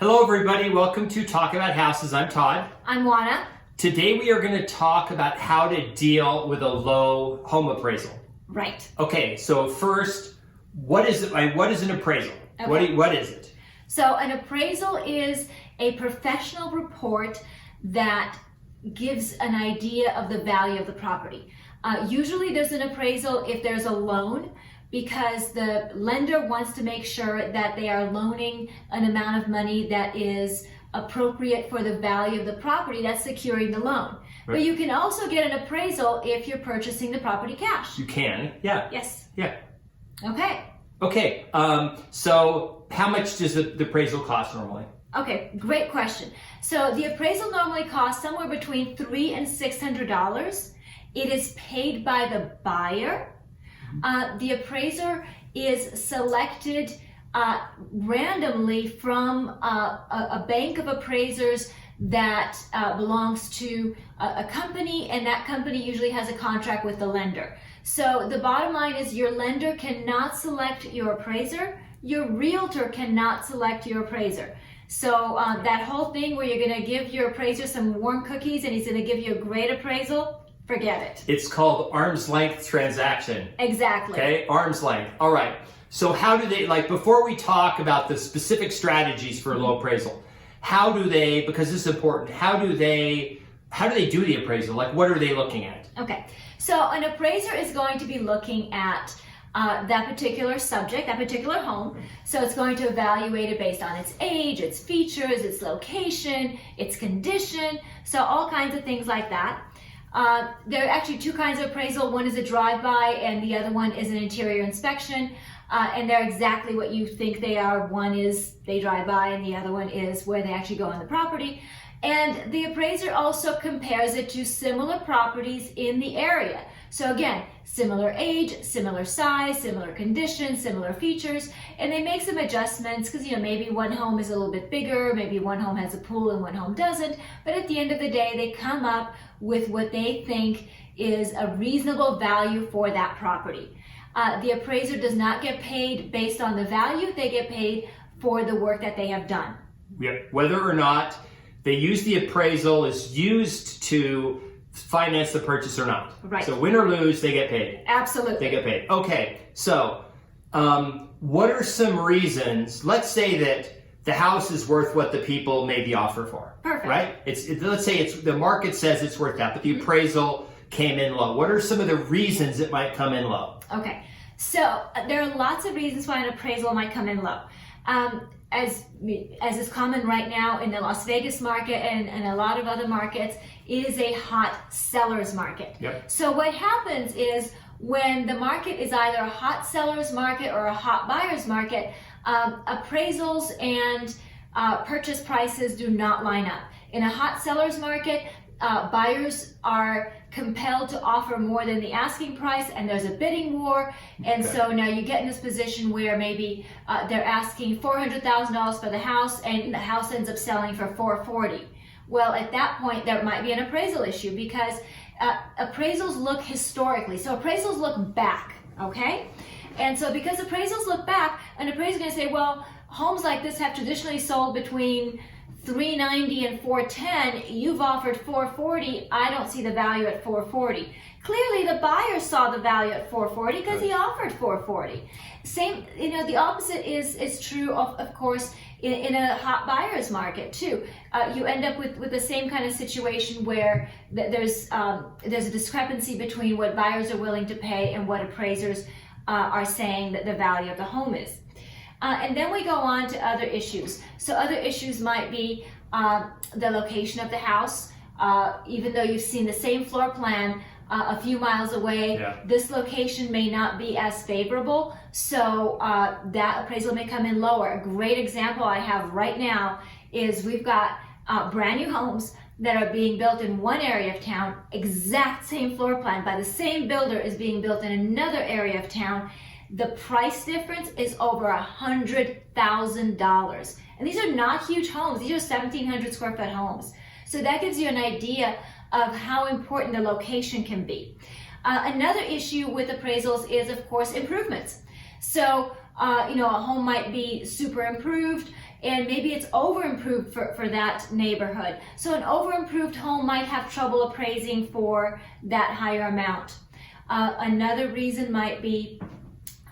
Hello everybody, welcome to Talk About Houses. I'm Todd. I'm Oana. Today we are going to talk about how to deal with a low home appraisal. Right. Okay, so first, what is an appraisal? Okay. What is it? So an appraisal is a professional report that gives an idea of the value of the property. Usually there's an appraisal if there's a loan, because the lender wants to make sure that they are loaning an amount of money that is appropriate for the value of the property that's securing the loan. Right. But you can also get an appraisal if you're purchasing the property cash. You can, yeah. Yes. Yeah. Okay. Okay, so how much does the appraisal cost normally? Okay, great question. So the appraisal normally costs somewhere between $300 and $600. It is paid by the buyer. The appraiser is selected randomly from a bank of appraisers that belongs to a company, and that company usually has a contract with the lender. So the bottom line is your lender cannot select your appraiser, your realtor cannot select your appraiser. So that whole thing where you're going to give your appraiser some warm cookies and he's going to give you a great appraisal, forget it. It's called arm's length transaction. Exactly. Okay, arm's length. All right. So how do they, before we talk about the specific strategies for a low appraisal, how do they, because this is important, how do they do the appraisal? What are they looking at? Okay. So an appraiser is going to be looking at that particular subject, that particular home. So it's going to evaluate it based on its age, its features, its location, its condition, so all kinds of things like that. There are actually two kinds of appraisal. One is a drive-by and the other one is an interior inspection. And they're exactly what you think they are. One is they drive by and the other one is where they actually go on the property. And the appraiser also compares it to similar properties in the area. So again, similar age, similar size, similar condition, similar features, and they make some adjustments because maybe one home is a little bit bigger, maybe one home has a pool and one home doesn't, but at the end of the day they come up with what they think is a reasonable value for that property. The appraiser does not get paid based on the value, they get paid for the work that they have done. Yeah. Whether or not they use the appraisal is used to finance the purchase or not. Right. So win or lose, they get paid. Absolutely. They get paid. Okay, so what are some reasons, let's say that the house is worth what the people made the offer for. Perfect. Right? Let's say the market says it's worth that, but the appraisal came in low. What are some of the reasons it might come in low? Okay, so there are lots of reasons why an appraisal might come in low. As is common right now in the Las Vegas market and a lot of other markets, it is a hot seller's market. Yep. So what happens is when the market is either a hot seller's market or a hot buyer's market, appraisals and purchase prices do not line up. In a hot seller's market, buyers are compelled to offer more than the asking price, and there's a bidding war, and so now you get in this position where maybe they're asking $400,000 for the house and the house ends up selling for $440,000. Well, at that point there might be an appraisal issue because appraisals look historically, so appraisals look back, okay? And so because appraisals look back, an appraiser is going to say, well, homes like this have traditionally sold between $390,000 and $410,000. You've offered $440,000. I don't see the value at $440,000. Clearly, the buyer saw the value at $440,000 because he offered $440,000. Same, the opposite is true of course in a hot buyer's market too. You end up with the same kind of situation where there's a discrepancy between what buyers are willing to pay and what appraisers are saying that the value of the home is. And then we go on to other issues. So other issues might be the location of the house. Even though you've seen the same floor plan a few miles away, this location may not be as favorable. So that appraisal may come in lower. A great example I have right now is we've got brand new homes that are being built in one area of town, exact same floor plan by the same builder is being built in another area of town. The price difference is over $100,000. And these are not huge homes. These are 1,700 square foot homes. So that gives you an idea of how important the location can be. Another issue with appraisals is, of course, improvements. So, a home might be super improved and maybe it's over improved for that neighborhood. So an over improved home might have trouble appraising for that higher amount. Another reason might be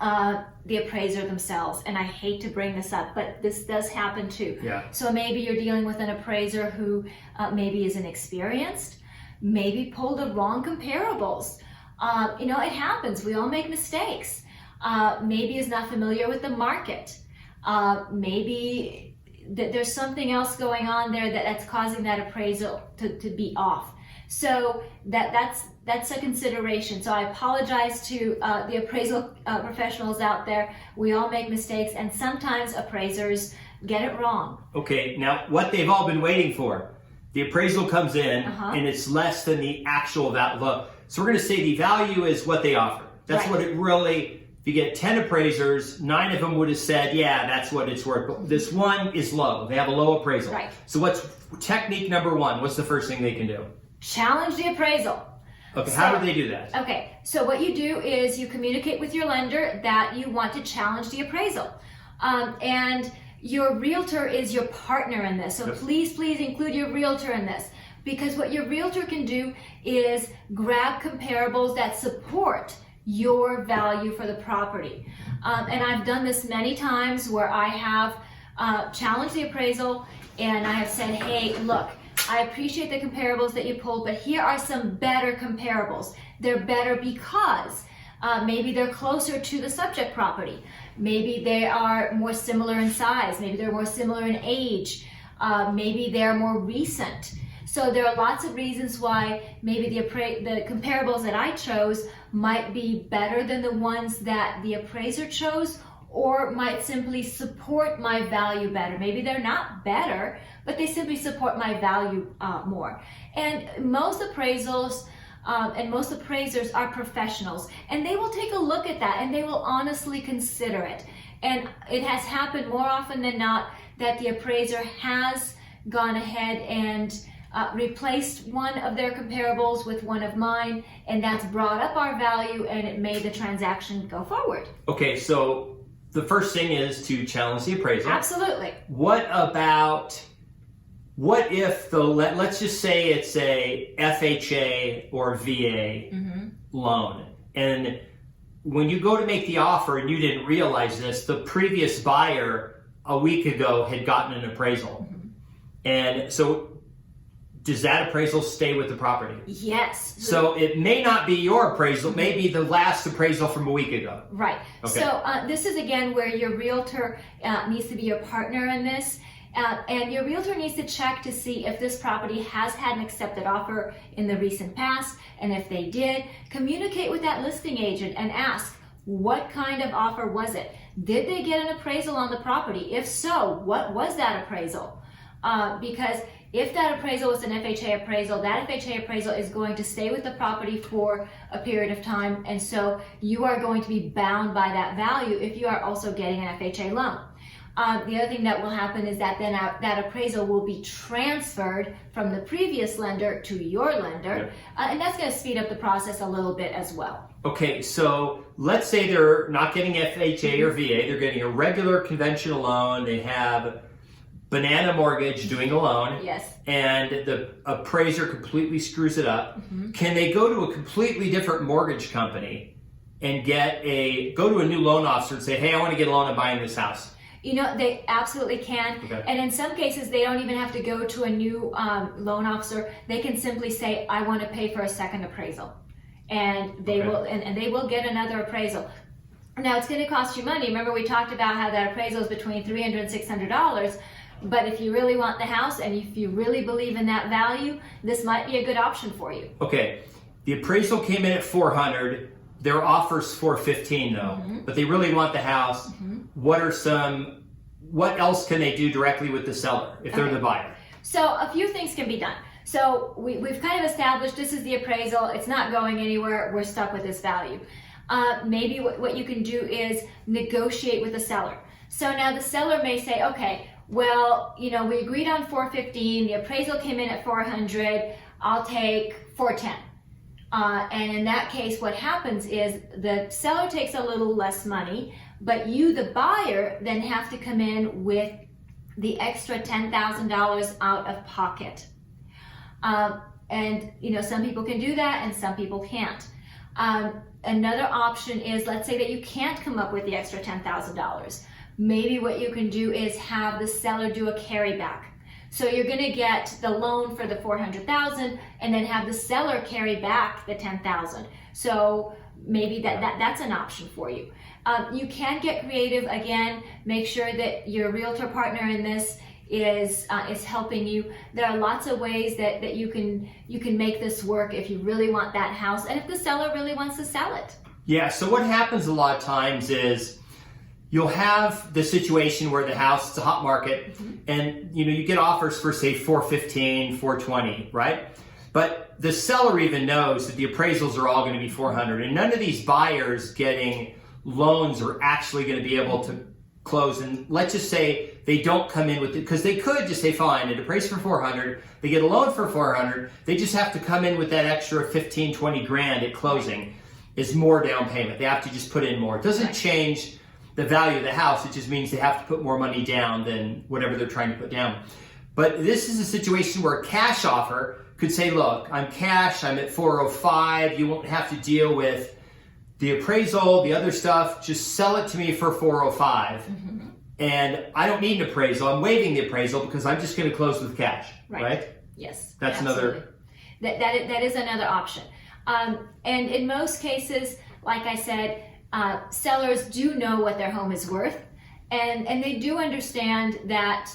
the appraiser themselves, and I hate to bring this up, but this does happen too. Yeah. So maybe you're dealing with an appraiser who maybe is inexperienced, maybe pulled the wrong comparables. You know, it happens. We all make mistakes. Maybe is not familiar with the market. Maybe there's something else going on there that's causing that appraisal to be off. So that's a consideration. So I apologize to the appraisal professionals out there. We all make mistakes, and sometimes appraisers get it wrong. Okay, now what they've all been waiting for. The appraisal comes in, and it's less than the actual value. So we're going to say the value is what they offer. That's Right. what it really, if you get 10 appraisers, 9 of them would have said, yeah, that's what it's worth. But this one is low. They have a low appraisal. Right. So what's technique number 1? What's the first thing they can do? Challenge the appraisal. Okay, how do they do that? Okay, so what you do is you communicate with your lender that you want to challenge the appraisal. And your realtor is your partner in this. So please include your realtor in this. Because what your realtor can do is grab comparables that support your value for the property. And I've done this many times where I have challenged the appraisal and I have said, hey, look, I appreciate the comparables that you pulled, but here are some better comparables. They're better because maybe they're closer to the subject property. Maybe they are more similar in size. Maybe they're more similar in age. Maybe they're more recent. So there are lots of reasons why maybe the comparables that I chose might be better than the ones that the appraiser chose, or might simply support my value better. Maybe they're not better, but they simply support my value more. And most appraisals and most appraisers are professionals, and they will take a look at that and they will honestly consider it. And it has happened more often than not that the appraiser has gone ahead and replaced one of their comparables with one of mine, and that's brought up our value and it made the transaction go forward. Okay, so the first thing is to challenge the appraisal. Absolutely. What if let's just say it's a FHA or VA loan, and when you go to make the offer and you didn't realize this, the previous buyer a week ago had gotten an appraisal. And so does that appraisal stay with the property? Yes. So it may not be your appraisal, maybe the last appraisal from a week ago. Right. Okay. So this is again where your realtor needs to be your partner in this. And your realtor needs to check to see if this property has had an accepted offer in the recent past. And if they did, communicate with that listing agent and ask, what kind of offer was it? Did they get an appraisal on the property? If so, what was that appraisal? Because if that appraisal was an FHA appraisal, that FHA appraisal is going to stay with the property for a period of time. And so you are going to be bound by that value if you are also getting an FHA loan. The other thing that will happen is that then that appraisal will be transferred from the previous lender to your lender. And that's going to speed up the process a little bit as well. Okay, so let's say they're not getting FHA or VA, they're getting a regular conventional loan, they have banana mortgage doing a loan, Yes. and the appraiser completely screws it up. Can they go to a completely different mortgage company and go to a new loan officer and say, hey, I want to get a loan on buying this house? You know, they absolutely can. Okay. And in some cases, they don't even have to go to a new loan officer. They can simply say, I want to pay for a second appraisal. And they will, and they will get another appraisal. Now, it's going to cost you money. Remember, we talked about how that appraisal is between $300 and $600. But if you really want the house and if you really believe in that value, this might be a good option for you. Okay, the appraisal came in at $400. Their offer's $415 though, but they really want the house. What else can they do directly with the seller if they're the buyer? So a few things can be done. So we've kind of established this is the appraisal. It's not going anywhere. We're stuck with this value. Maybe what you can do is negotiate with the seller. So now the seller may say, okay, well, you know, we agreed on $415. The appraisal came in at $400. I'll take $410. And in that case, what happens is the seller takes a little less money, but you, the buyer, then have to come in with the extra $10,000 out of pocket. And some people can do that and some people can't. Another option is, let's say that you can't come up with the extra $10,000. Maybe what you can do is have the seller do a carryback. So you're going to get the loan for the $400,000 and then have the seller carry back the $10,000. So maybe that's an option for you. You can get creative. Again, make sure that your realtor partner in this is helping you. There are lots of ways that you can make this work if you really want that house and if the seller really wants to sell it. Yeah, so what happens a lot of times is you'll have the situation where the house, it's a hot market, and you get offers for say $415, $420, right? But the seller even knows that the appraisals are all going to be $400, and none of these buyers getting loans are actually going to be able to close. And let's just say they don't come in with it, because they could just say, fine, it appraised for $400, they get a loan for $400, they just have to come in with that extra 15, 20 grand at closing. Is more down payment. They have to just put in more. It doesn't change the value of the house. It just means they have to put more money down than whatever they're trying to put down. But this is a situation where a cash offer could say, look, I'm cash, I'm at 405, you won't have to deal with the appraisal, the other stuff, just sell it to me for 405. And I don't need an appraisal, I'm waiving the appraisal because I'm just going to close with cash, right? Yes. That's absolutely. another. That is another option. And in most cases, like I said, sellers do know what their home is worth, and they do understand that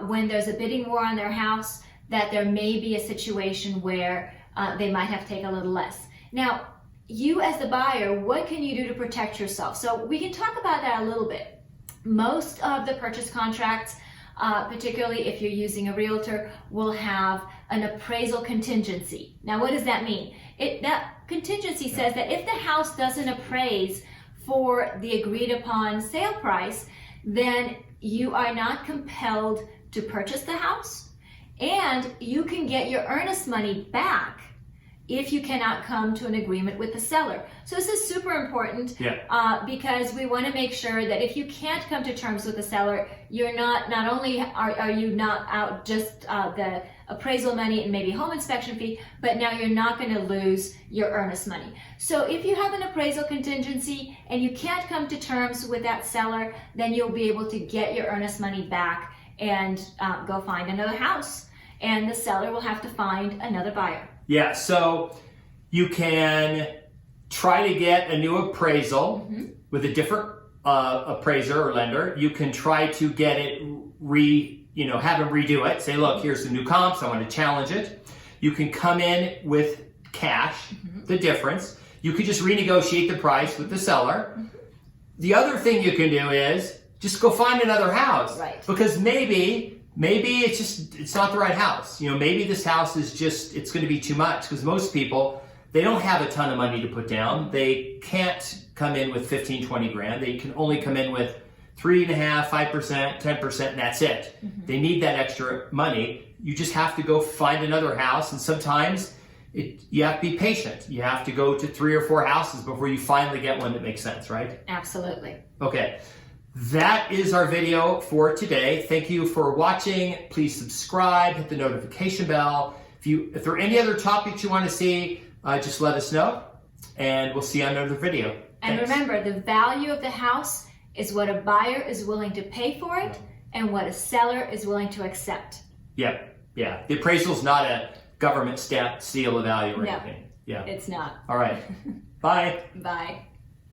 when there's a bidding war on their house, that there may be a situation where they might have to take a little less. Now, you as the buyer, what can you do to protect yourself? So we can talk about that a little bit. Most of the purchase contracts, particularly if you're using a realtor, will have an appraisal contingency. Now, what does that mean? That contingency says that if the house doesn't appraise for the agreed upon sale price, then you are not compelled to purchase the house, and you can get your earnest money back if you cannot come to an agreement with the seller. So this is super important because we want to make sure that if you can't come to terms with the seller, you're not only are you not out just the appraisal money and maybe home inspection fee, but now you're not going to lose your earnest money. So if you have an appraisal contingency and you can't come to terms with that seller, then you'll be able to get your earnest money back and go find another house, and the seller will have to find another buyer. Yeah, so you can try to get a new appraisal with a different appraiser or lender. You can try to get it have them redo it. Say, look, here's some new comps. I want to challenge it. You can come in with cash, the difference. You could just renegotiate the price with the seller. The other thing you can do is just go find another house, because maybe it's not the right house. Maybe this house is it's going to be too much, because most people, they don't have a ton of money to put down. They can't come in with 15, 20 grand. They can only come in with 3.5%, 5%, 10%, and that's it. They need that extra money. You just have to go find another house, and sometimes you have to be patient. You have to go to 3 or 4 houses before you finally get one that makes sense, right? Absolutely. Okay. That is our video for today. Thank you for watching. Please subscribe, hit the notification bell. If there are any other topics you want to see, just let us know, and we'll see you on another video. And Thanks. remember, the value of the house is what a buyer is willing to pay for it and what a seller is willing to accept. Yeah. The appraisal is not a government stamp seal of value or anything. No, it's not. All right. Bye. Bye.